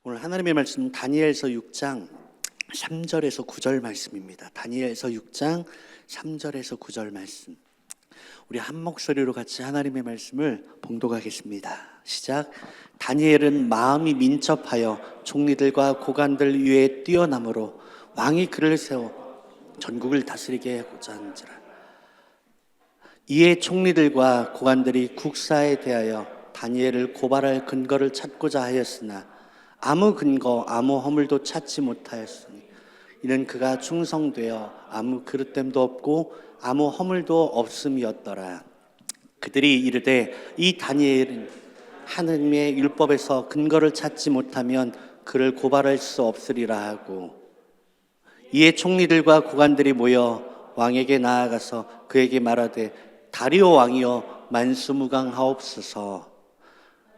오늘 하나님의 말씀 다니엘서 6장 3절에서 9절 말씀입니다. 다니엘서 6장 3절에서 9절 말씀. 우리 한 목소리로 같이 하나님의 말씀을 봉독하겠습니다. 시작. 다니엘은 마음이 민첩하여 총리들과 고관들 위에 뛰어남으로 왕이 그를 세워 전국을 다스리게 하고자 하는지라. 이에 총리들과 고관들이 국사에 대하여 다니엘을 고발할 근거를 찾고자 하였으나 아무 근거 아무 허물도 찾지 못하였으니 이는 그가 충성되어 아무 그릇됨도 없고 아무 허물도 없음이었더라. 그들이 이르되 이 다니엘은 하느님의 율법에서 근거를 찾지 못하면 그를 고발할 수 없으리라 하고, 이에 총리들과 고관들이 모여 왕에게 나아가서 그에게 말하되 다리오 왕이여 만수무강하옵소서.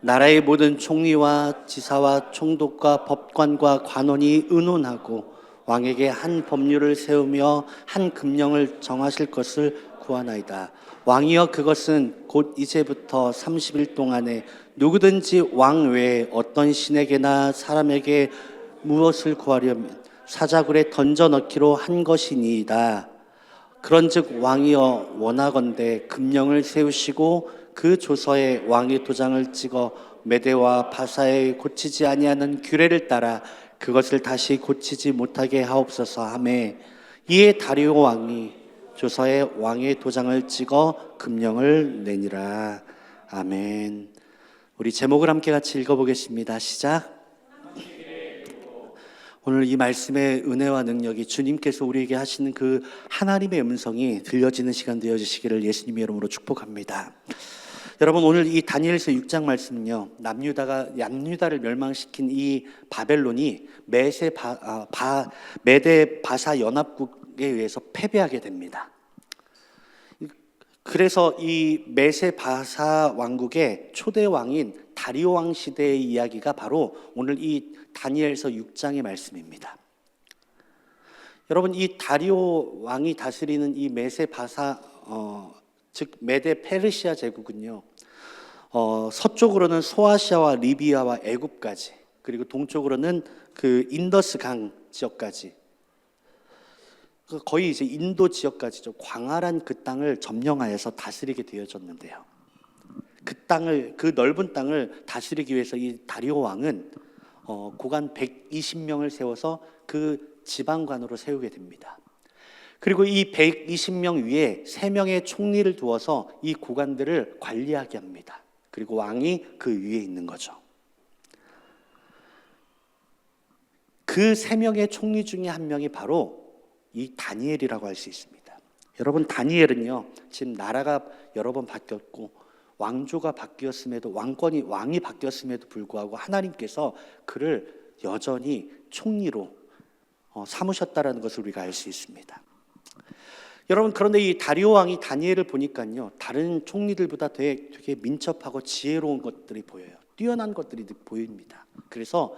나라의 모든 총리와 지사와 총독과 법관과 관원이 의논하고 왕에게 한 법률을 세우며 한 금령을 정하실 것을 구하나이다. 왕이여 그것은 곧 이제부터 30일 동안에 누구든지 왕 외에 어떤 신에게나 사람에게 무엇을 구하려면 사자굴에 던져 넣기로 한 것이니이다. 그런즉 왕이여 원하건대 금령을 세우시고 그 조서에 왕의 도장을 찍어 메대와 바사에 고치지 아니하는 규례를 따라 그것을 다시 고치지 못하게 하옵소서 하매, 이에 다리오 왕이 조서에 왕의 도장을 찍어 금령을 내니라. 아멘. 우리 제목을 함께 같이 읽어보겠습니다. 시작. 오늘 이 말씀의 은혜와 능력이 주님께서 우리에게 하시는 그 하나님의 음성이 들려지는 시간 되어주시기를 예수님의 이름으로 축복합니다. 여러분, 오늘 이 다니엘서 6장 말씀은요, 남유다를 멸망시킨 이 바벨론이 메대 바사 연합국에 의해서 패배하게 됩니다. 그래서 이 메세 바사 왕국의 초대 왕인 다리오 왕 시대의 이야기가 바로 오늘 이 다니엘서 6장의 말씀입니다. 여러분, 이 다리오 왕이 다스리는 이 메세 바사 즉 메데 페르시아 제국은요, 서쪽으로는 소아시아와 리비아와 애굽까지, 그리고 동쪽으로는 그 인더스 강 지역까지, 거의 이제 인도 지역까지죠. 광활한 그 땅을 점령하여서 다스리게 되어졌는데요. 그 넓은 땅을 다스리기 위해서 이 다리오 왕은 고관 120명을 세워서 그 지방관으로 세우게 됩니다. 그리고 이 120명 위에 3명의 총리를 두어서 이 고관들을 관리하게 합니다. 그리고 왕이 그 위에 있는 거죠. 그 3명의 총리 중에 한 명이 바로 이 다니엘이라고 할 수 있습니다. 여러분, 다니엘은요, 지금 나라가 여러 번 바뀌었고 왕조가 바뀌었음에도 왕이 바뀌었음에도 불구하고 하나님께서 그를 여전히 총리로 삼으셨다라는 것을 우리가 알 수 있습니다. 여러분, 그런데 이 다리오 왕이 다니엘을 보니까요, 다른 총리들보다 되게 민첩하고 지혜로운 것들이 보여요. 뛰어난 것들이 보입니다. 그래서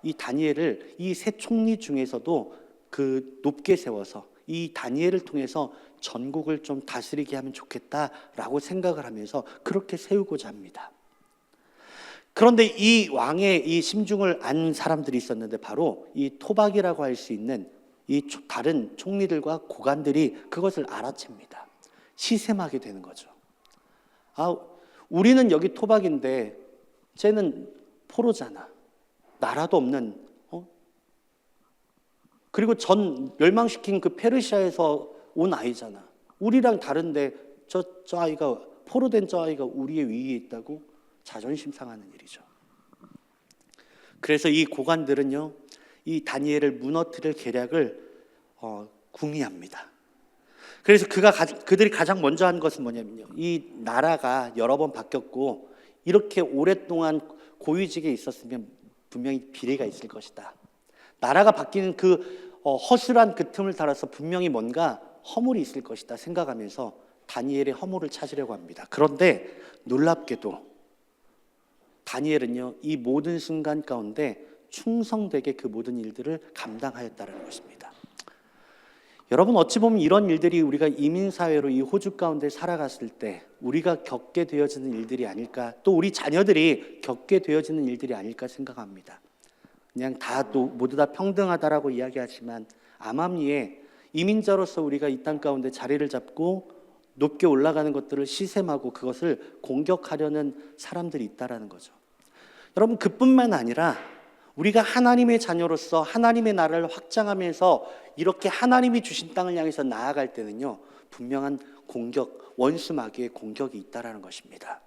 이 다니엘을 이 세 총리 중에서도 그 높게 세워서 이 다니엘을 통해서 전국을 좀 다스리게 하면 좋겠다라고 생각을 하면서 그렇게 세우고자 합니다. 그런데 이 왕의 이 심중을 안 사람들이 있었는데 바로 이 토박이라고 할 수 있는 이 다른 총리들과 고관들이 그것을 알아챕니다. 시샘하게 되는 거죠. 우리는 여기 토박인데 쟤는 포로잖아. 나라도 없는, 그리고 전 멸망시킨 그 페르시아에서 온 아이잖아. 우리랑 다른데 저 아이가, 포로된 저 아이가 우리의 위에 있다고 자존심 상하는 일이죠. 그래서 이 고관들은요, 이 다니엘을 무너뜨릴 계략을 궁리합니다. 그래서 그들이 가장 먼저 한 것은 뭐냐면요, 이 나라가 여러 번 바뀌었고 이렇게 오랫동안 고위직에 있었으면 분명히 비리가 있을 것이다. 나라가 바뀌는 그 허술한 그 틈을 따라서 분명히 뭔가 허물이 있을 것이다 생각하면서 다니엘의 허물을 찾으려고 합니다. 그런데 놀랍게도 다니엘은요, 이 모든 순간 가운데 충성되게 그 모든 일들을 감당하였다는 것입니다. 여러분, 어찌 보면 이런 일들이 우리가 이민사회로 이 호주 가운데 살아갔을 때 우리가 겪게 되어지는 일들이 아닐까, 또 우리 자녀들이 겪게 되어지는 일들이 아닐까 생각합니다. 그냥 모두 다 평등하다라고 이야기하지만 암암리에 이민자로서 우리가 이 땅 가운데 자리를 잡고 높게 올라가는 것들을 시샘하고 그것을 공격하려는 사람들이 있다라는 거죠. 여러분, 그뿐만 아니라 우리가 하나님의 자녀로서 하나님의 나라를 확장하면서 이렇게 하나님이 주신 땅을 향해서 나아갈 때는요, 분명한 공격, 원수 마귀의 공격이 있다라는 것입니다.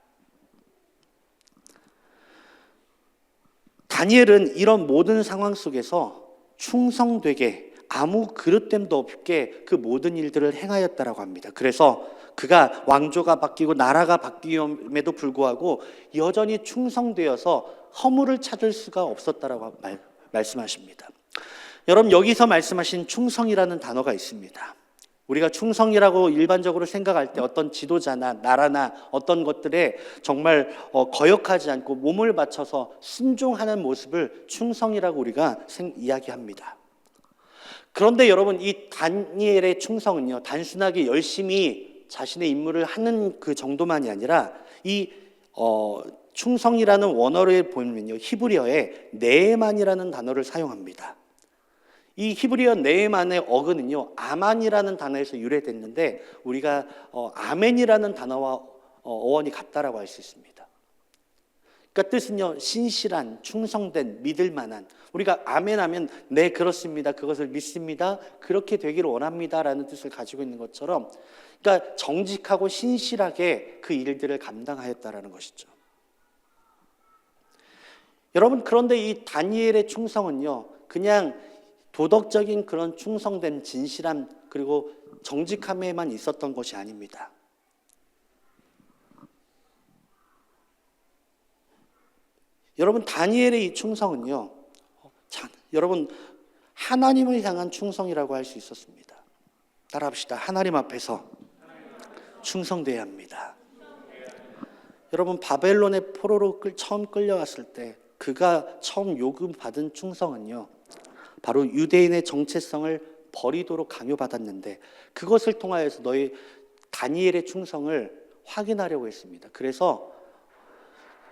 다니엘은 이런 모든 상황 속에서 충성되게 아무 그릇됨도 없게 그 모든 일들을 행하였다라고 합니다. 그래서 그가 왕조가 바뀌고 나라가 바뀌음에도 불구하고 여전히 충성되어서 허물을 찾을 수가 없었다라고 말씀하십니다. 여러분, 여기서 말씀하신 충성이라는 단어가 있습니다. 우리가 충성이라고 일반적으로 생각할 때 어떤 지도자나 나라나 어떤 것들에 정말 거역하지 않고 몸을 바쳐서 순종하는 모습을 충성이라고 우리가 이야기합니다. 그런데 여러분, 이 다니엘의 충성은요, 단순하게 열심히 자신의 임무를 하는 그 정도만이 아니라 이 충성이라는 원어를 보면요, 히브리어에 네에만이라는 단어를 사용합니다. 이 히브리어 네에만의 어근은요, 아만이라는 단어에서 유래됐는데 우리가 아멘이라는 단어와 어원이 같다라고 할 수 있습니다. 그러니까 뜻은요, 신실한, 충성된, 믿을 만한. 우리가 아멘하면 네, 그렇습니다, 그것을 믿습니다, 그렇게 되기를 원합니다라는 뜻을 가지고 있는 것처럼, 그러니까 정직하고 신실하게 그 일들을 감당하였다라는 것이죠. 여러분, 그런데 이 다니엘의 충성은요, 그냥 도덕적인 그런 충성된 진실함 그리고 정직함에만 있었던 것이 아닙니다. 여러분, 다니엘의 이 충성은요, 여러분, 하나님을 향한 충성이라고 할 수 있었습니다. 따라합시다. 하나님 앞에서 충성돼야 합니다. 여러분, 바벨론의 포로로 처음 끌려갔을 때 그가 처음 요구받은 충성은요, 바로 유대인의 정체성을 버리도록 강요받았는데 그것을 통하여서 너희 다니엘의 충성을 확인하려고 했습니다. 그래서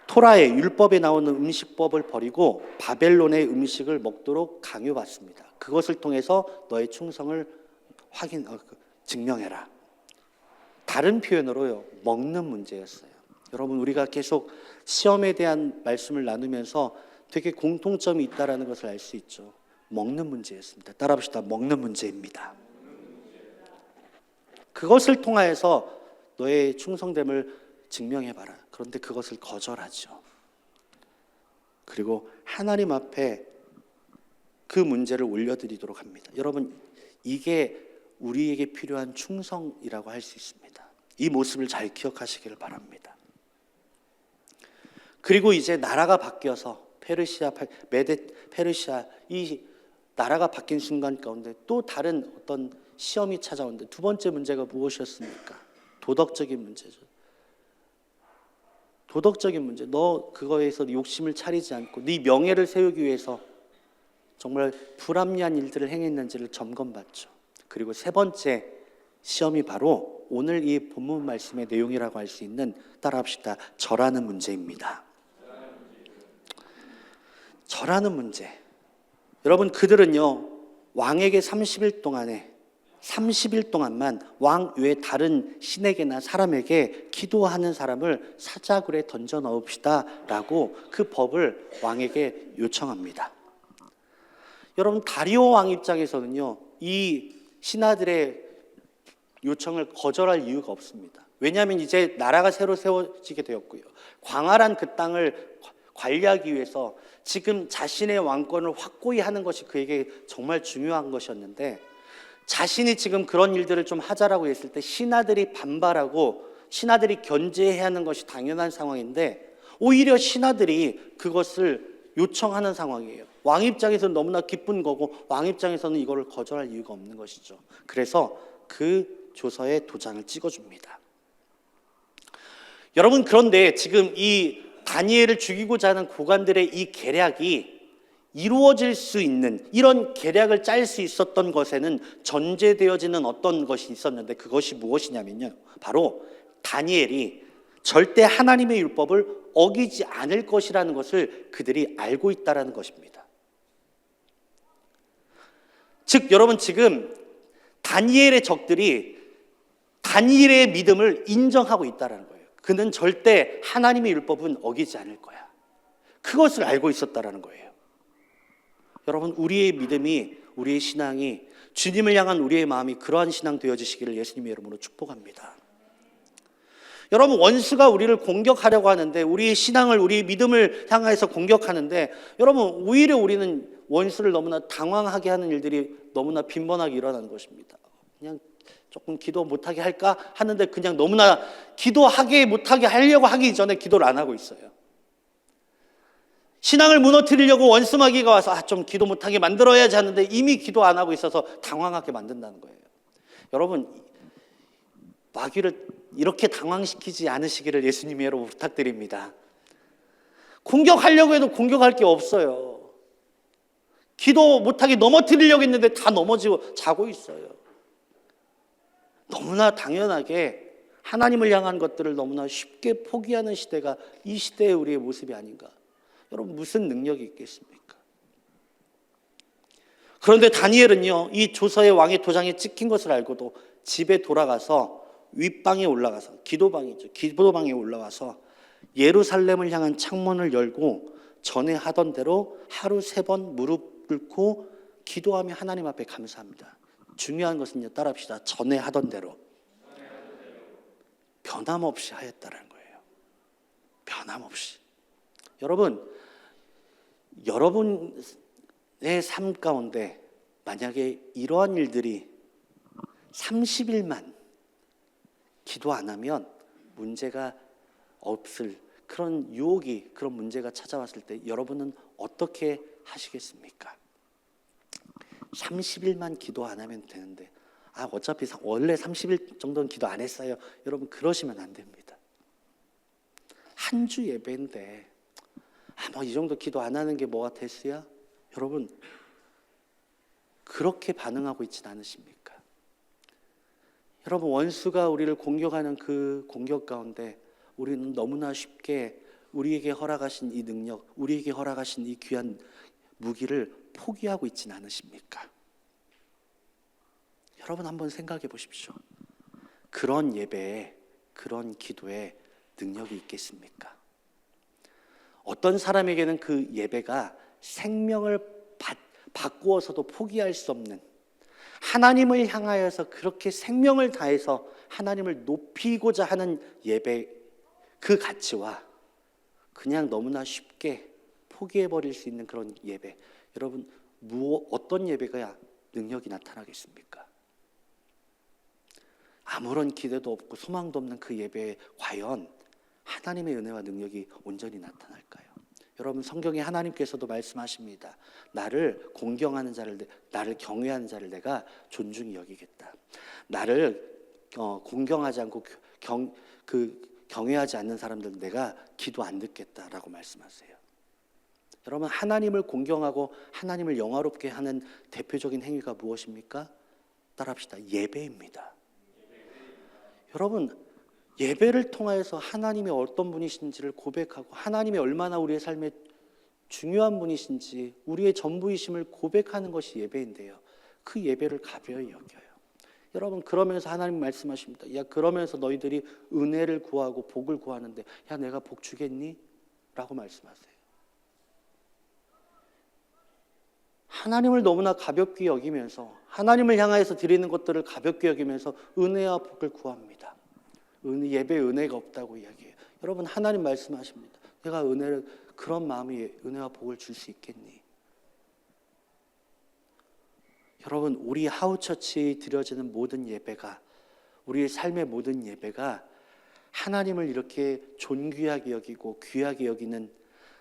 토라의 율법에 나오는 음식법을 버리고 바벨론의 음식을 먹도록 강요받습니다. 그것을 통해서 너의 충성을 증명해라. 다른 표현으로요, 먹는 문제였어요. 여러분, 우리가 계속 시험에 대한 말씀을 나누면서 되게 공통점이 있다는 것을 알 수 있죠. 먹는 문제였습니다. 따라합시다. 먹는 문제입니다. 그것을 통하여서 너의 충성됨을 증명해봐라. 그런데 그것을 거절하죠. 그리고 하나님 앞에 그 문제를 올려드리도록 합니다. 여러분, 이게 우리에게 필요한 충성이라고 할 수 있습니다. 이 모습을 잘 기억하시기를 바랍니다. 그리고 이제 나라가 바뀌어서 페르시아 이 나라가 바뀐 순간 가운데 또 다른 어떤 시험이 찾아오는데 두 번째 문제가 무엇이었습니까? 도덕적인 문제죠. 도덕적인 문제. 너 그거에서 욕심을 차리지 않고 네 명예를 세우기 위해서 정말 불합리한 일들을 행했는지를 점검받죠. 그리고 세 번째 시험이 바로 오늘 이 본문 말씀의 내용이라고 할 수 있는, 따라합시다, 절하는 문제입니다. 절하는 문제. 여러분, 그들은요, 왕에게 30일 동안만 왕 외에 다른 신에게나 사람에게 기도하는 사람을 사자굴에 던져 넣읍시다 라고 그 법을 왕에게 요청합니다. 여러분, 다리오 왕 입장에서는요, 이 신하들의 요청을 거절할 이유가 없습니다. 왜냐하면 이제 나라가 새로 세워지게 되었고요, 광활한 그 땅을 관리하기 위해서 지금 자신의 왕권을 확고히 하는 것이 그에게 정말 중요한 것이었는데, 자신이 지금 그런 일들을 좀 하자라고 했을 때 신하들이 반발하고 신하들이 견제해야 하는 것이 당연한 상황인데 오히려 신하들이 그것을 요청하는 상황이에요. 왕 입장에서는 너무나 기쁜 거고 왕 입장에서는 이거를 거절할 이유가 없는 것이죠. 그래서 그 조서에 도장을 찍어줍니다. 여러분, 그런데 지금 이 다니엘을 죽이고자 하는 고관들의 이 계략이 이루어질 수 있는 이런 계략을 짤 수 있었던 것에는 전제되어지는 어떤 것이 있었는데 그것이 무엇이냐면요, 바로 다니엘이 절대 하나님의 율법을 어기지 않을 것이라는 것을 그들이 알고 있다는 것입니다. 즉 여러분, 지금 다니엘의 적들이 다니엘의 믿음을 인정하고 있다는 거예요. 그는 절대 하나님의 율법은 어기지 않을 거야. 그것을 알고 있었다는 거예요. 여러분, 우리의 믿음이, 우리의 신앙이, 주님을 향한 우리의 마음이 그러한 신앙 되어지시기를 예수님의 이름으로 축복합니다. 여러분, 원수가 우리를 공격하려고 하는데, 우리의 신앙을, 우리의 믿음을 향해서 공격하는데, 여러분, 오히려 우리는 원수를 너무나 당황하게 하는 일들이 너무나 빈번하게 일어나는 것입니다. 그냥 조금 기도 못하게 할까 하는데 그냥 너무나 기도하게 못하게 하려고 하기 전에 기도를 안 하고 있어요. 신앙을 무너뜨리려고 원수마귀가 와서 좀 기도 못하게 만들어야지 하는데 이미 기도 안 하고 있어서 당황하게 만든다는 거예요. 여러분, 마귀를 이렇게 당황시키지 않으시기를 예수님의 이름으로 부탁드립니다. 공격하려고 해도 공격할 게 없어요. 기도 못하게 넘어뜨리려고 했는데 다 넘어지고 자고 있어요. 너무나 당연하게 하나님을 향한 것들을 너무나 쉽게 포기하는 시대가 이 시대의 우리의 모습이 아닌가. 여러분, 무슨 능력이 있겠습니까? 그런데 다니엘은요, 이 조서의 왕의 도장에 찍힌 것을 알고도 집에 돌아가서 윗방에 올라가서, 기도방이죠, 기도방에 올라와서 예루살렘을 향한 창문을 열고 전에 하던 대로 하루 3번 무릎 꿇고 기도하며 하나님 앞에 감사합니다. 중요한 것은요, 따라합시다. 전에 하던 대로 변함없이 하였다는 거예요. 변함없이. 여러분의 삶 가운데 만약에 이러한 일들이 30일만 기도 안 하면 문제가 없을 그런 유혹이, 그런 문제가 찾아왔을 때 여러분은 어떻게 하시겠습니까? 30일만 기도 안 하면 되는데 어차피 원래 30일 정도는 기도 안 했어요. 여러분, 그러시면 안 됩니다. 한 주 예배인데 이 정도 기도 안 하는 게 뭐가 대수야? 여러분, 그렇게 반응하고 있진 않으십니까? 여러분, 원수가 우리를 공격하는 그 공격 가운데 우리는 너무나 쉽게 우리에게 허락하신 이 능력, 우리에게 허락하신 이 귀한 무기를 포기하고 있진 않으십니까? 여러분, 한번 생각해 보십시오. 그런 예배에, 그런 기도에 능력이 있겠습니까? 어떤 사람에게는 그 예배가 생명을 바꾸어서도 포기할 수 없는, 하나님을 향하여서 그렇게 생명을 다해서 하나님을 높이고자 하는 예배, 그 가치와 그냥 너무나 쉽게 포기해버릴 수 있는 그런 예배, 여러분, 어떤 예배가 능력이 나타나겠습니까? 아무런 기대도 없고 소망도 없는 그 예배에 과연 하나님의 은혜와 능력이 온전히 나타날까요? 여러분, 성경에 하나님께서도 말씀하십니다. 나를 공경하는 자를, 나를 경외하는 자를 내가 존중히 여기겠다. 나를 공경하지 않고 경외하지 않는 사람들은 내가 기도 안 듣겠다라고 말씀하세요. 여러분, 하나님을 공경하고 하나님을 영화롭게 하는 대표적인 행위가 무엇입니까? 따라합시다. 예배입니다. 여러분, 예배를 통하여서 하나님이 어떤 분이신지를 고백하고 하나님이 얼마나 우리의 삶에 중요한 분이신지, 우리의 전부이심을 고백하는 것이 예배인데요, 그 예배를 가벼이 여겨요. 여러분, 그러면서 하나님 말씀하십니다. 그러면서 너희들이 은혜를 구하고 복을 구하는데 내가 복 주겠니? 라고 말씀하세요. 하나님을 너무나 가볍게 여기면서, 하나님을 향해서 드리는 것들을 가볍게 여기면서 은혜와 복을 구합니다. 예배에 은혜가 없다고 이야기해요. 여러분, 하나님 말씀하십니다. 내가 그런 마음이 은혜와 복을 줄 수 있겠니? 여러분, 우리 하우처치에 드려지는 모든 예배가, 우리의 삶의 모든 예배가 하나님을 이렇게 존귀하게 여기고 귀하게 여기는,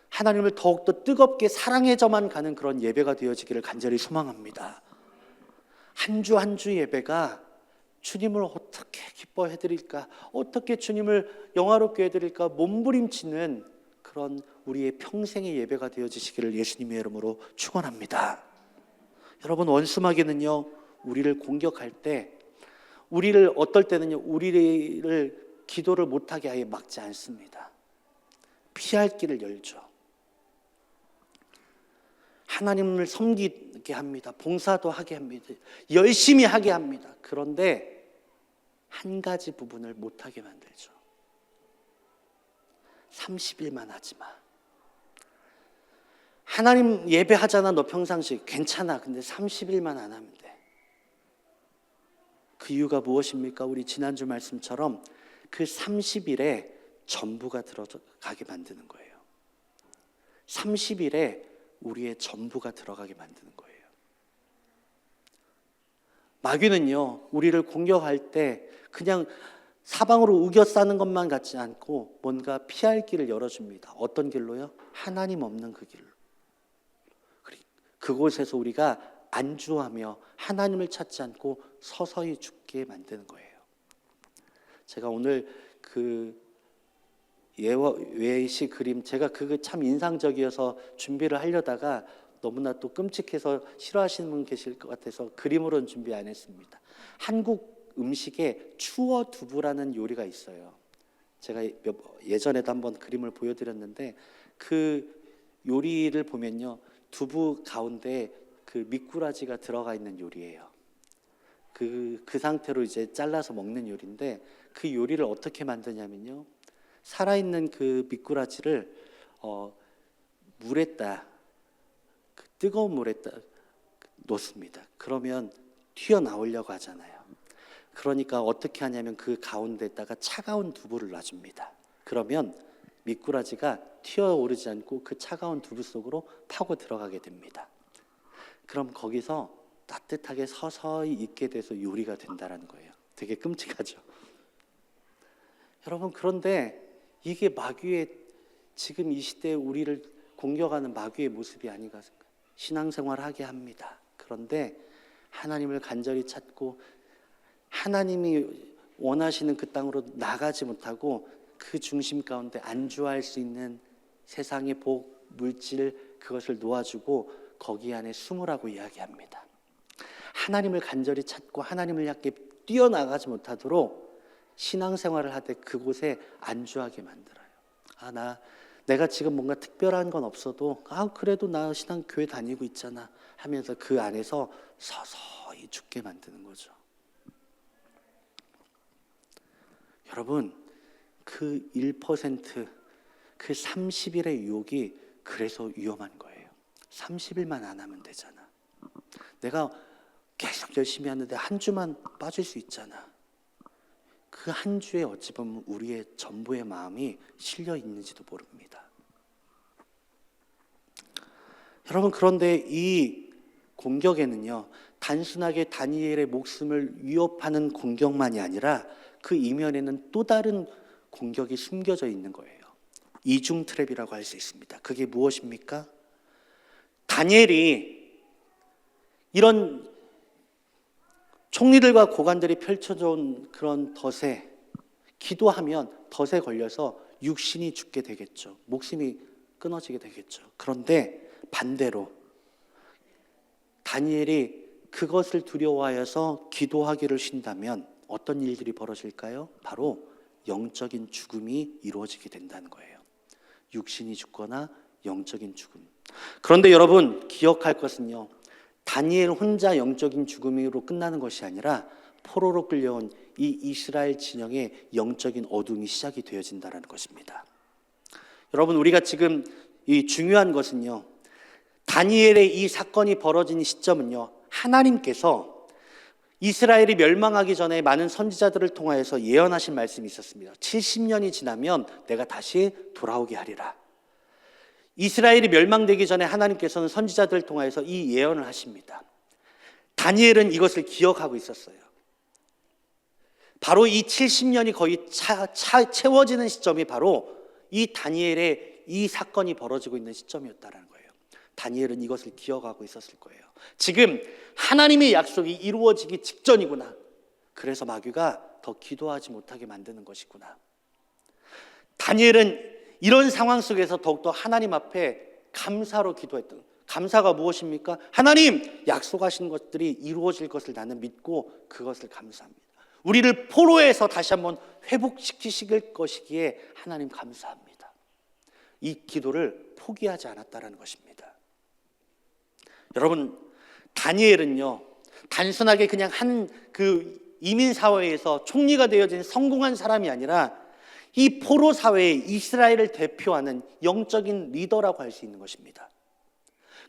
하나님을 더욱더 뜨겁게 사랑해져만 가는 그런 예배가 되어지기를 간절히 소망합니다. 한 주 한 주 예배가 주님을 어떻게 기뻐해 드릴까, 어떻게 주님을 영화롭게 해드릴까 몸부림치는 그런 우리의 평생의 예배가 되어지시기를 예수님의 이름으로 축원합니다. 여러분, 원수마귀는요, 우리를 공격할 때 우리를 어떨 때는요, 우리를 기도를 못하게 아예 막지 않습니다. 피할 길을 열죠. 하나님을 섬기게 합니다. 봉사도 하게 합니다. 열심히 하게 합니다. 그런데 한 가지 부분을 못하게 만들죠. 30일만 하지 마. 하나님 예배하잖아, 너 평상시. 괜찮아. 근데 30일만 안 하면 돼. 그 이유가 무엇입니까? 우리 지난주 말씀처럼 그 30일에 전부가 들어가게 만드는 거예요. 30일에 우리의 전부가 들어가게 만드는 거예요. 마귀는요, 우리를 공격할 때 그냥 사방으로 우겨 싸는 것만 같지 않고 뭔가 피할 길을 열어줍니다. 어떤 길로요? 하나님 없는 그 길로. 그곳에서 우리가 안주하며 하나님을 찾지 않고 서서히 죽게 만드는 거예요. 제가 오늘 그 외시 그림, 제가 그거 참 인상적이어서 준비를 하려다가 너무나 또 끔찍해서 싫어하시는 분 계실 것 같아서 그림으로는 준비 안 했습니다. 한국 음식에 추어 두부라는 요리가 있어요. 제가 예전에도 한번 그림을 보여드렸는데 그 요리를 보면요, 두부 가운데 그 미꾸라지가 들어가 있는 요리예요. 그 상태로 이제 잘라서 먹는 요리인데, 그 요리를 어떻게 만드냐면요, 살아있는 그 미꾸라지를 물에다, 그 뜨거운 물에다 놓습니다. 그러면 튀어나오려고 하잖아요. 그러니까 어떻게 하냐면 그 가운데다가 차가운 두부를 놔줍니다. 그러면 미꾸라지가 튀어오르지 않고 그 차가운 두부 속으로 파고 들어가게 됩니다. 그럼 거기서 따뜻하게 서서히 익게 돼서 요리가 된다는 거예요. 되게 끔찍하죠. 여러분, 그런데 이게 마귀의, 지금 이 시대에 우리를 공격하는 마귀의 모습이 아닌가. 신앙생활을 하게 합니다. 그런데 하나님을 간절히 찾고 하나님이 원하시는 그 땅으로 나가지 못하고 그 중심 가운데 안주할 수 있는 세상의 복, 물질, 그것을 놓아주고 거기 안에 숨으라고 이야기합니다. 하나님을 간절히 찾고 하나님을 향해 뛰어나가지 못하도록 신앙생활을 하되 그곳에 안주하게 만들어요. 내가 지금 뭔가 특별한 건 없어도 그래도 나 신앙 교회 다니고 있잖아 하면서 그 안에서 서서히 죽게 만드는 거죠. 여러분, 그 1%, 그 30일의 유혹이 그래서 위험한 거예요. 30일만 안 하면 되잖아. 내가 계속 열심히 하는데 한 주만 빠질 수 있잖아. 그 한 주에 어찌 보면 우리의 전부의 마음이 실려 있는지도 모릅니다. 여러분, 그런데 이 공격에는요, 단순하게 다니엘의 목숨을 위협하는 공격만이 아니라 그 이면에는 또 다른 공격이 숨겨져 있는 거예요. 이중 트랩이라고 할 수 있습니다. 그게 무엇입니까? 다니엘이 이런 총리들과 고관들이 펼쳐준 그런 덫에 기도하면 덫에 걸려서 육신이 죽게 되겠죠. 목숨이 끊어지게 되겠죠. 그런데 반대로 다니엘이 그것을 두려워하여서 기도하기를 쉰다면 어떤 일들이 벌어질까요? 바로 영적인 죽음이 이루어지게 된다는 거예요. 육신이 죽거나 영적인 죽음. 그런데 여러분, 기억할 것은요, 다니엘 혼자 영적인 죽음으로 끝나는 것이 아니라 포로로 끌려온 이 이스라엘 진영의 영적인 어둠이 시작이 되어진다는 것입니다. 여러분, 우리가 지금 이 중요한 것은요, 다니엘의 이 사건이 벌어진 시점은요, 하나님께서 이스라엘이 멸망하기 전에 많은 선지자들을 통하여서 예언하신 말씀이 있었습니다. 70년이 지나면 내가 다시 돌아오게 하리라. 이스라엘이 멸망되기 전에 하나님께서는 선지자들을 통하여서 이 예언을 하십니다. 다니엘은 이것을 기억하고 있었어요. 바로 이 70년이 거의 채워지는 시점이 바로 이 다니엘의 이 사건이 벌어지고 있는 시점이었다는 거예요. 다니엘은 이것을 기억하고 있었을 거예요. 지금 하나님의 약속이 이루어지기 직전이구나. 그래서 마귀가 더 기도하지 못하게 만드는 것이구나. 다니엘은 이런 상황 속에서 더욱더 하나님 앞에 감사로 기도했던, 감사가 무엇입니까? 하나님, 약속하신 것들이 이루어질 것을 나는 믿고 그것을 감사합니다. 우리를 포로에서 다시 한번 회복시키실 것이기에 하나님 감사합니다. 이 기도를 포기하지 않았다는 것입니다. 여러분, 다니엘은요, 단순하게 그냥 한 그 이민 사회에서 총리가 되어진 성공한 사람이 아니라 이 포로 사회의 이스라엘을 대표하는 영적인 리더라고 할 수 있는 것입니다.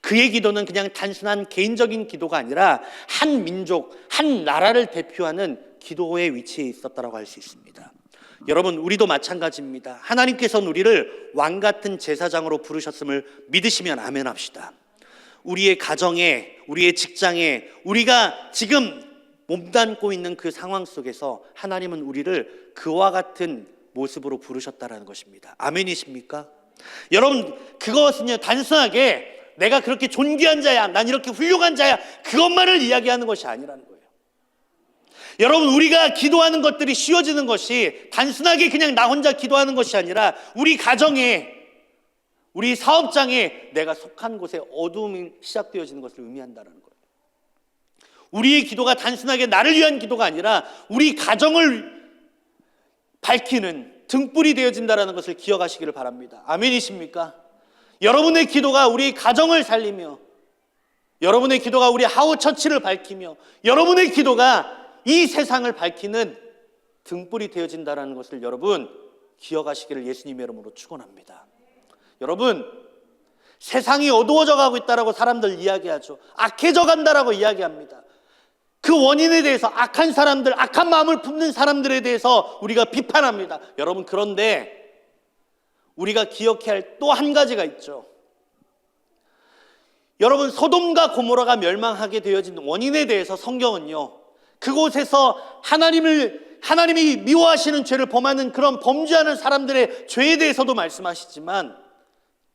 그의 기도는 그냥 단순한 개인적인 기도가 아니라 한 민족, 한 나라를 대표하는 기도의 위치에 있었다고 할 수 있습니다. 여러분, 우리도 마찬가지입니다. 하나님께서는 우리를 왕 같은 제사장으로 부르셨음을 믿으시면 아멘 합시다. 우리의 가정에, 우리의 직장에, 우리가 지금 몸담고 있는 그 상황 속에서 하나님은 우리를 그와 같은 모습으로 부르셨다는 것입니다. 아멘이십니까? 여러분, 그것은요, 단순하게 내가 그렇게 존귀한 자야, 난 이렇게 훌륭한 자야, 그것만을 이야기하는 것이 아니라는 거예요. 여러분, 우리가 기도하는 것들이 쉬워지는 것이 단순하게 그냥 나 혼자 기도하는 것이 아니라 우리 가정에, 우리 사업장에 내가 속한 곳에 어두움이 시작되어지는 것을 의미한다는 거예요. 우리의 기도가 단순하게 나를 위한 기도가 아니라 우리 가정을 밝히는 등불이 되어진다는 것을 기억하시기를 바랍니다. 아멘이십니까? 여러분의 기도가 우리 가정을 살리며, 여러분의 기도가 우리 하우처치를 밝히며, 여러분의 기도가 이 세상을 밝히는 등불이 되어진다는 것을 여러분 기억하시기를 예수님의 이름으로 축원합니다. 여러분, 세상이 어두워져 가고 있다라고 사람들 이야기하죠. 악해져 간다라고 이야기합니다. 그 원인에 대해서 악한 사람들, 악한 마음을 품는 사람들에 대해서 우리가 비판합니다. 여러분, 그런데 우리가 기억해야 할 또 한 가지가 있죠. 여러분, 소돔과 고모라가 멸망하게 되어진 원인에 대해서 성경은요, 그곳에서 하나님이 미워하시는 죄를 범하는 그런 범죄하는 사람들의 죄에 대해서도 말씀하시지만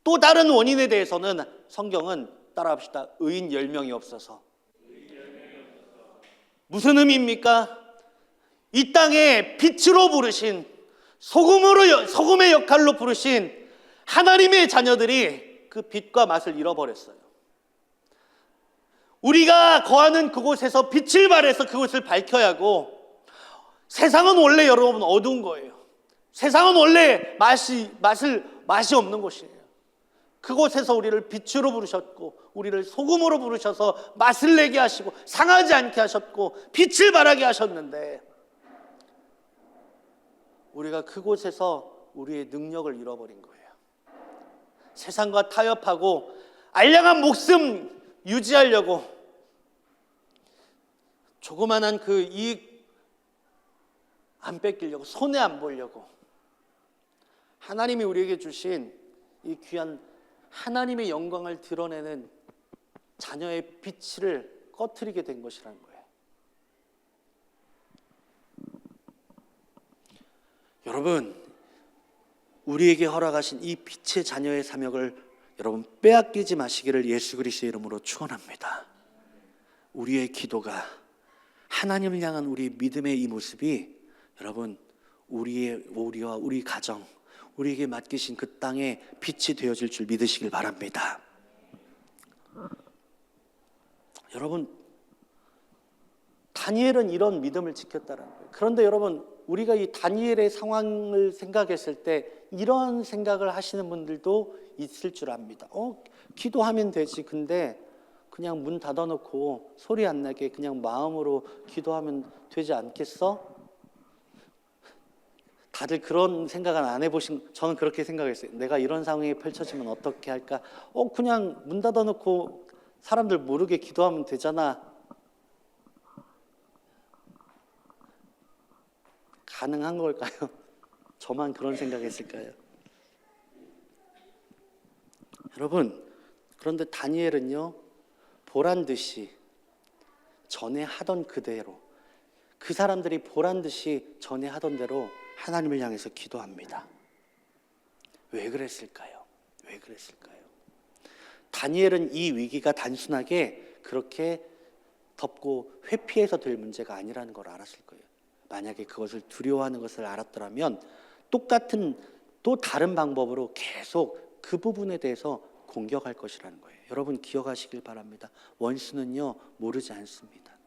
또 다른 원인에 대해서는 성경은 따라합시다. 의인 10명이 없어서. 무슨 의미입니까? 이 땅에 빛으로 부르신, 소금의 역할로 부르신 하나님의 자녀들이 그 빛과 맛을 잃어버렸어요. 우리가 거하는 그곳에서 빛을 발해서 그곳을 밝혀야 하고, 세상은 원래 여러분 어두운 거예요. 세상은 원래 맛이 없는 곳이에요. 그곳에서 우리를 빛으로 부르셨고 우리를 소금으로 부르셔서 맛을 내게 하시고 상하지 않게 하셨고 빛을 발하게 하셨는데, 우리가 그곳에서 우리의 능력을 잃어버린 거예요. 세상과 타협하고 알량한 목숨 유지하려고 조그만한 그 이익 안 뺏기려고, 손해 안 보려고 하나님이 우리에게 주신 이 귀한 하나님의 영광을 드러내는 자녀의 빛을 꺼트리게 된 것이라는 거예요. 여러분, 우리에게 허락하신 이 빛의 자녀의 사명을 여러분 빼앗기지 마시기를 예수 그리스도의 이름으로 축원합니다. 우리의 기도가, 하나님을 향한 우리 믿음의 이 모습이 여러분 우리와 우리 가정, 우리에게 맡기신 그 땅에 빛이 되어질 줄 믿으시길 바랍니다. 여러분, 다니엘은 이런 믿음을 지켰다는 거예요. 그런데 여러분, 우리가 이 다니엘의 상황을 생각했을 때 이런 생각을 하시는 분들도 있을 줄 압니다. 기도하면 되지. 근데 그냥 문 닫아놓고 소리 안 나게 그냥 마음으로 기도하면 되지 않겠어? 다들 그런 생각은 안 해보신, 저는 그렇게 생각했어요. 내가 이런 상황이 펼쳐지면 어떻게 할까? 그냥 문 닫아놓고 사람들 모르게 기도하면 되잖아. 가능한 걸까요? 저만 그런 생각했을까요? 여러분, 그런데 다니엘은요, 보란 듯이 전에 하던 그대로, 그 사람들이 보란 듯이 전에 하던 대로 하나님을 향해서 기도합니다. 왜 그랬을까요? 왜 그랬을까요? 다니엘은 이 위기가 단순하게 그렇게 덮고 회피해서 될 문제가 아니라는 걸 알았을 거예요. 만약에 그것을 두려워하는 것을 알았더라면 똑같은 또 다른 방법으로 계속 그 부분에 대해서 공격할 것이라는 거예요. 여러분 기억하시길 바랍니다. 원수는요 모르지 않습니다.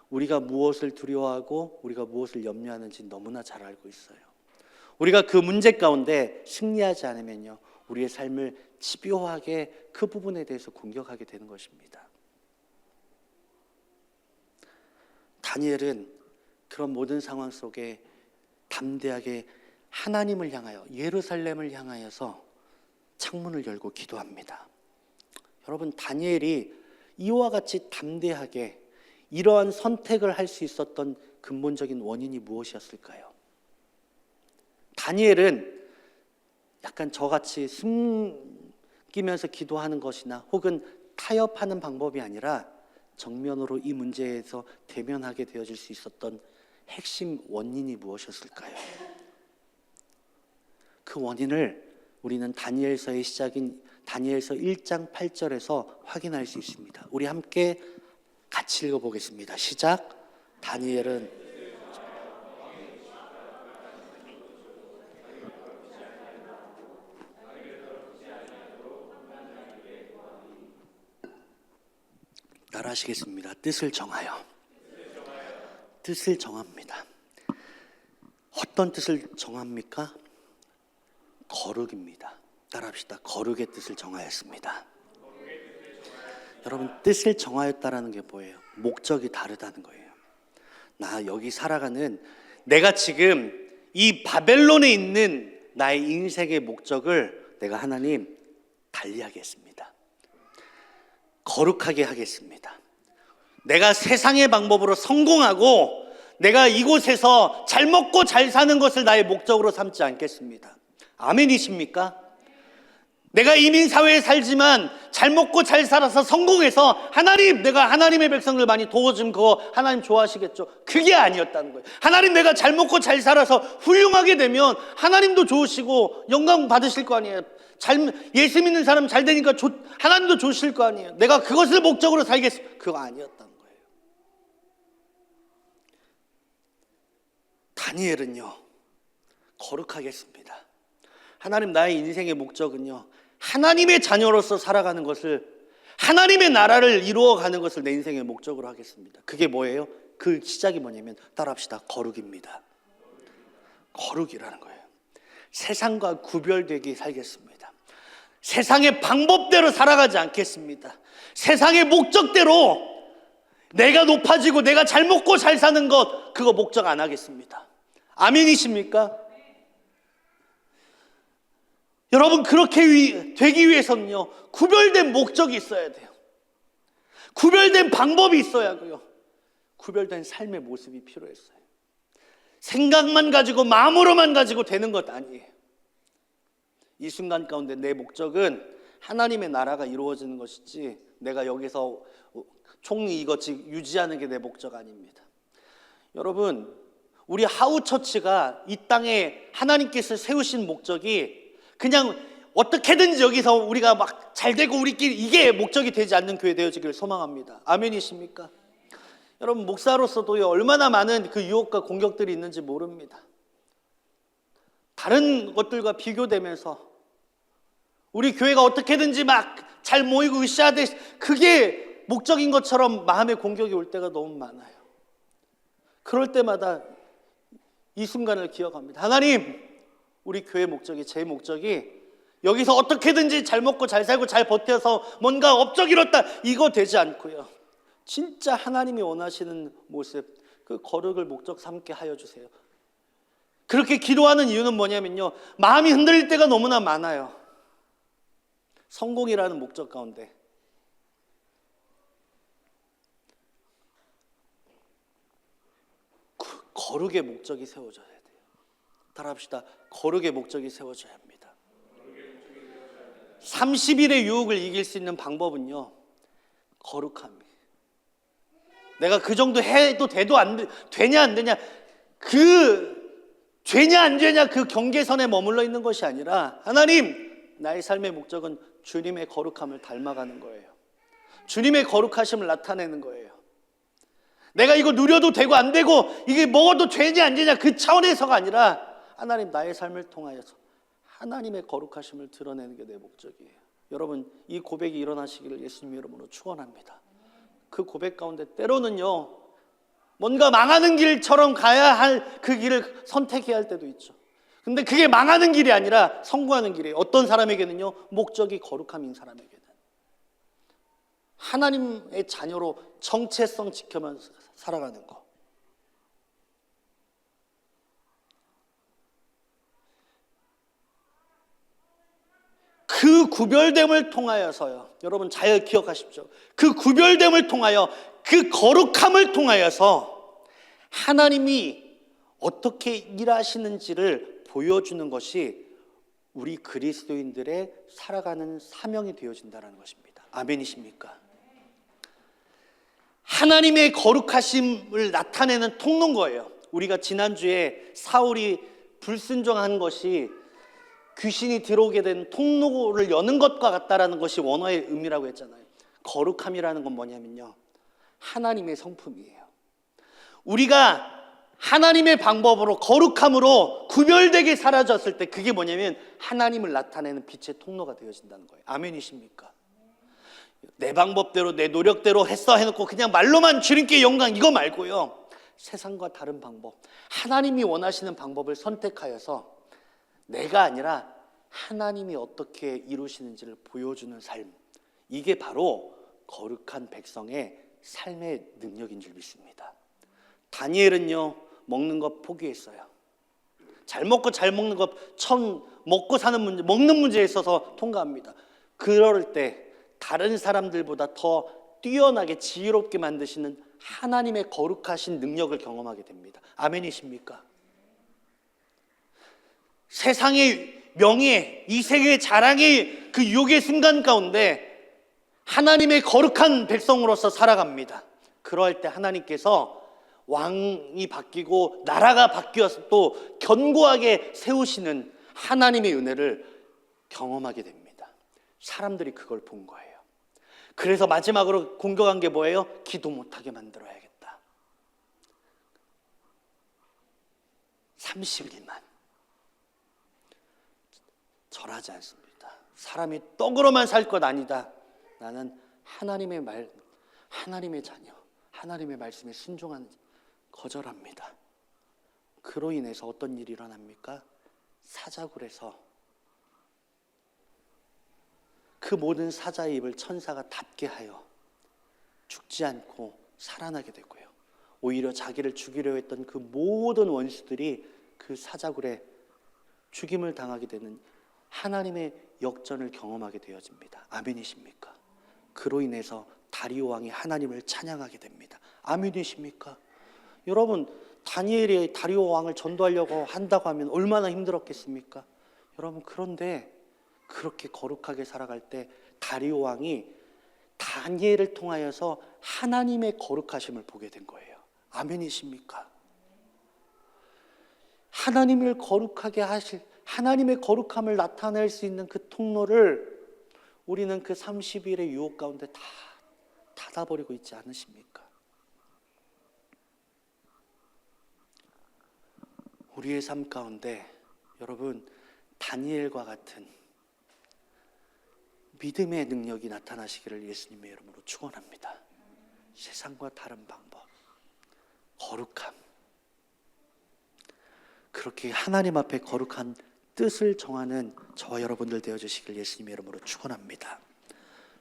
우리가 무엇을 두려워하고 우리가 무엇을 염려하는지 너무나 잘 알고 있어요. 우리가 그 문제 가운데 승리하지 않으면요 우리의 삶을 집요하게 그 부분에 대해서 공격하게 되는 것입니다. 다니엘은 그런 모든 상황 속에 담대하게 하나님을 향하여 예루살렘을 향하여서 창문을 열고 기도합니다. 여러분 다니엘이 이와 같이 담대하게 이러한 선택을 할 수 있었던 근본적인 원인이 무엇이었을까요? 다니엘은 약간 저같이 숨기면서 기도하는 것이나 혹은 타협하는 방법이 아니라 정면으로 이 문제에서 대면하게 되어질 수 있었던 핵심 원인이 무엇이었을까요? 그 원인을 우리는 다니엘서의 시작인 다니엘서 1장 8절에서 확인할 수 있습니다. 우리 함께 같이 읽어보겠습니다. 시작. 다니엘은 따라하시겠습니다. 뜻을 정하여. 뜻을 정합니다. 어떤 뜻을 정합니까? 거룩입니다. 따라합시다. 거룩의 뜻을 정하였습니다. 여러분 뜻을 정하였다라는 게 뭐예요? 목적이 다르다는 거예요. 나 여기 살아가는 내가 지금 이 바벨론에 있는 나의 인생의 목적을 내가 하나님 달리하겠습니다. 거룩하게 하겠습니다. 내가 세상의 방법으로 성공하고 내가 이곳에서 잘 먹고 잘 사는 것을 나의 목적으로 삼지 않겠습니다. 아멘이십니까? 내가 이민사회에 살지만 잘 먹고 잘 살아서 성공해서 하나님 내가 하나님의 백성들 많이 도와주면 그거 하나님 좋아하시겠죠? 그게 아니었다는 거예요. 하나님 내가 잘 먹고 잘 살아서 훌륭하게 되면 하나님도 좋으시고 영광 받으실 거 아니에요. 예수 믿는 사람 잘 되니까 하나님도 좋으실 거 아니에요. 내가 그것을 목적으로 살겠습니다. 그거 아니었다는 거예요. 다니엘은요 거룩하겠습니다. 하나님 나의 인생의 목적은요 하나님의 자녀로서 살아가는 것을 하나님의 나라를 이루어가는 것을 내 인생의 목적으로 하겠습니다. 그게 뭐예요? 그 시작이 뭐냐면 따라합시다. 거룩입니다. 거룩이라는 거예요. 세상과 구별되게 살겠습니다. 세상의 방법대로 살아가지 않겠습니다. 세상의 목적대로 내가 높아지고 내가 잘 먹고 잘 사는 것 그거 목적 안 하겠습니다. 아멘이십니까? 여러분 그렇게 되기 위해서는요 구별된 목적이 있어야 돼요. 구별된 방법이 있어야 하고요 구별된 삶의 모습이 필요했어요. 생각만 가지고 마음으로만 가지고 되는 것 아니에요. 이 순간 가운데 내 목적은 하나님의 나라가 이루어지는 것이지 내가 여기서 총리 이것이 유지하는 게 내 목적 아닙니다. 여러분 우리 하우처치가 이 땅에 하나님께서 세우신 목적이 그냥 어떻게든지 여기서 우리가 막 잘 되고 우리끼리 이게 목적이 되지 않는 교회 되어지기를 소망합니다. 아멘이십니까? 여러분 목사로서도요 얼마나 많은 그 유혹과 공격들이 있는지 모릅니다. 다른 것들과 비교되면서 우리 교회가 어떻게든지 막 잘 모이고 으쌰하되 그게 목적인 것처럼 마음의 공격이 올 때가 너무 많아요. 그럴 때마다 이 순간을 기억합니다. 하나님 우리 교회 목적이 제 목적이 여기서 어떻게든지 잘 먹고 잘 살고 잘 버텨서 뭔가 업적 이뤘다 이거 되지 않고요 진짜 하나님이 원하시는 모습 그 거룩을 목적 삼게 하여 주세요. 그렇게 기도하는 이유는 뭐냐면요 마음이 흔들릴 때가 너무나 많아요. 성공이라는 목적 가운데 거룩의 목적이 세워져야 돼요. 따라합시다. 거룩의 목적이 세워져야 합니다. 30일의 유혹을 이길 수 있는 방법은요 거룩함이에요. 내가 그 정도 해도 돼도 되냐 안 되냐 그 되냐 안 되냐 그 경계선에 머물러 있는 것이 아니라 하나님 나의 삶의 목적은 주님의 거룩함을 닮아가는 거예요. 주님의 거룩하심을 나타내는 거예요. 내가 이거 누려도 되고 안 되고 이게 먹어도 되냐 안 되냐 그 차원에서가 아니라 하나님 나의 삶을 통하여서 하나님의 거룩하심을 드러내는 게 내 목적이에요. 여러분, 이 고백이 일어나시기를 예수님 이름으로 축원합니다. 그 고백 가운데 때로는요, 뭔가 망하는 길처럼 가야 할 그 길을 선택해야 할 때도 있죠. 근데 그게 망하는 길이 아니라 성공하는 길이에요. 어떤 사람에게는요, 목적이 거룩함인 사람에게는 하나님의 자녀로 정체성 지켜면서 살아가는 거. 그 구별됨을 통하여서요, 여러분 잘 기억하십시오. 그 구별됨을 통하여, 그 거룩함을 통하여서 하나님이 어떻게 일하시는지를 보여주는 것이 우리 그리스도인들의 살아가는 사명이 되어진다는 것입니다. 아멘이십니까? 하나님의 거룩하심을 나타내는 통로인 거예요. 우리가 지난주에 사울이 불순종한 것이 귀신이 들어오게 된 통로를 여는 것과 같다라는 것이 원어의 의미라고 했잖아요. 거룩함이라는 건 뭐냐면요, 하나님의 성품이에요. 우리가 하나님의 방법으로, 거룩함으로 구별되게 사라졌을 때 그게 뭐냐면 하나님을 나타내는 빛의 통로가 되어진다는 거예요. 아멘이십니까? 내 방법대로, 내 노력대로 했어 해놓고 그냥 말로만 주님께 영광 이거 말고요, 세상과 다른 방법, 하나님이 원하시는 방법을 선택하여서 내가 아니라 하나님이 어떻게 이루시는지를 보여주는 삶, 이게 바로 거룩한 백성의 삶의 능력인 줄 믿습니다. 다니엘은요, 먹는 것 포기했어요. 잘 먹고 잘 먹는 것, 처음 먹고 사는 문제, 먹는 문제에 있어서 통과합니다. 그럴 때 다른 사람들보다 더 뛰어나게 지혜롭게 만드시는 하나님의 거룩하신 능력을 경험하게 됩니다. 아멘이십니까? 세상의 명예, 이 세계의 자랑의 그 유혹의 순간 가운데 하나님의 거룩한 백성으로서 살아갑니다. 그럴 때 하나님께서 왕이 바뀌고 나라가 바뀌어서 또 견고하게 세우시는 하나님의 은혜를 경험하게 됩니다. 사람들이 그걸 본 거예요. 그래서 마지막으로 공격한 게 뭐예요? 기도 못하게 만들어야겠다. 30일만 절하지 않습니다. 사람이 떡으로만 살 것 아니다. 나는 하나님의 말, 하나님의 자녀, 하나님의 말씀에 순종하는, 거절합니다. 그로 인해서 어떤 일이 일어납니까? 사자굴에서 그 모든 사자의 입을 천사가 닫게 하여 죽지 않고 살아나게 되고요, 오히려 자기를 죽이려 했던 그 모든 원수들이 그 사자굴에 죽임을 당하게 되는 하나님의 역전을 경험하게 되어집니다. 아멘이십니까? 그로 인해서 다리오 왕이 하나님을 찬양하게 됩니다. 아멘이십니까? 여러분, 다니엘이 다리오 왕을 전도하려고 한다고 하면 얼마나 힘들었겠습니까? 여러분, 그런데 그렇게 거룩하게 살아갈 때 다리오 왕이 다니엘을 통하여서 하나님의 거룩하심을 보게 된 거예요. 아멘이십니까? 하나님을 거룩하게 하실, 하나님의 거룩함을 나타낼 수 있는 그 통로를 우리는 그 30일의 유혹 가운데 다 닫아버리고 있지 않으십니까? 우리의 삶 가운데 여러분, 다니엘과 같은 믿음의 능력이 나타나시기를 예수님의 이름으로 축원합니다. 세상과 다른 방법, 거룩함, 그렇게 하나님 앞에 거룩한 뜻을 정하는 저와 여러분들 되어주시길 예수님의 이름으로 축원합니다.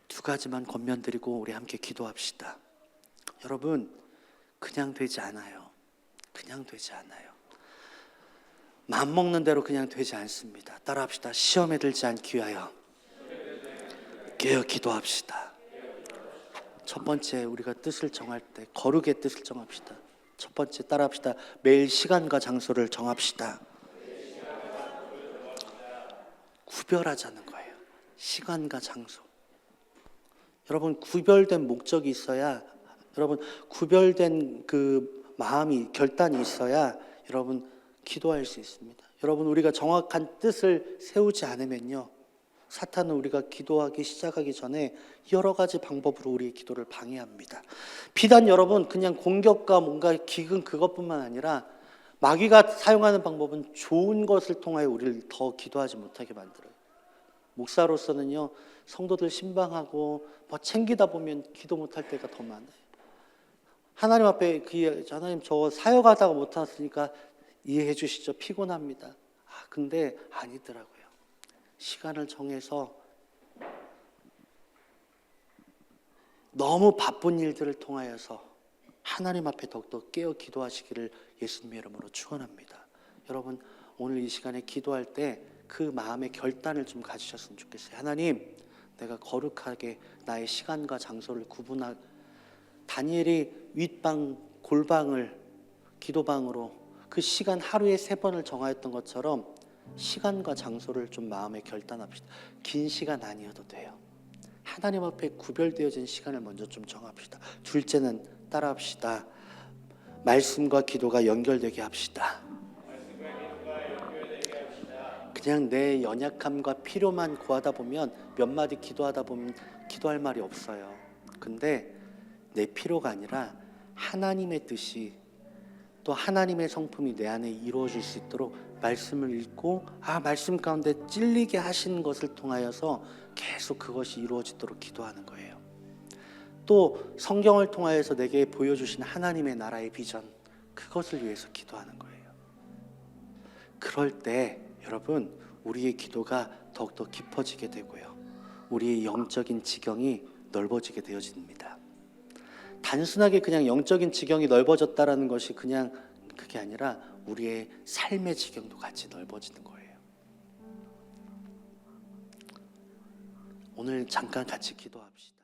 두 가지만 권면드리고 우리 함께 기도합시다. 여러분, 그냥 되지 않아요. 그냥 되지 않아요. 마음 먹는 대로 그냥 되지 않습니다. 따라합시다. 시험에 들지 않기 위하여 깨어 기도합시다. 첫 번째, 우리가 뜻을 정할 때 거룩의 뜻을 정합시다. 첫 번째, 따라합시다. 매일 시간과 장소를 정합시다. 구별하자는 거예요. 시간과 장소. 여러분, 구별된 목적이 있어야, 여러분 구별된 그 마음이, 결단이 있어야 여러분 기도할 수 있습니다. 여러분, 우리가 정확한 뜻을 세우지 않으면요, 사탄은 우리가 기도하기 시작하기 전에 여러 가지 방법으로 우리의 기도를 방해합니다. 비단 여러분 그냥 공격과 뭔가 기근 그것뿐만 아니라 마귀가 사용하는 방법은 좋은 것을 통하여 우리를 더 기도하지 못하게 만들어요. 목사로서는요, 성도들 신방하고 뭐 챙기다 보면 기도 못할 때가 더 많아요. 하나님 앞에 하나님 저 사역하다가 못 왔으니까 이해해 주시죠. 피곤합니다. 근데 아니더라고요. 시간을 정해서 너무 바쁜 일들을 통하여서 하나님 앞에 더욱더 깨어 기도하시기를 예수님의 이름으로 축원합니다. 여러분, 오늘 이 시간에 기도할 때 그 마음의 결단을 좀 가지셨으면 좋겠어요. 하나님, 내가 거룩하게 나의 시간과 장소를 다니엘이 윗방 골방을 기도방으로 그 시간 하루에 3번을 정하였던 것처럼 시간과 장소를 좀 마음에 결단합시다. 긴 시간 아니어도 돼요. 하나님 앞에 구별되어진 시간을 먼저 좀 정합시다. 둘째는 따라합시다. 말씀과 기도가 연결되게 합시다. 그냥 내 연약함과 필요만 구하다 보면 몇 마디 기도하다 보면 기도할 말이 없어요. 근데 내 필요가 아니라 하나님의 뜻이 또 하나님의 성품이 내 안에 이루어질 수 있도록 말씀을 읽고 말씀 가운데 찔리게 하시는 것을 통하여서 계속 그것이 이루어지도록 기도하는 거예요. 또 성경을 통하여서 내게 보여주신 하나님의 나라의 비전, 그것을 위해서 기도하는 거예요. 그럴 때 여러분, 우리의 기도가 더욱더 깊어지게 되고요, 우리의 영적인 지경이 넓어지게 되어집니다. 단순하게 그냥 영적인 지경이 넓어졌다라는 것이 그냥 그게 아니라 우리의 삶의 지경도 같이 넓어지는 거예요. 오늘 잠깐 같이 기도합시다.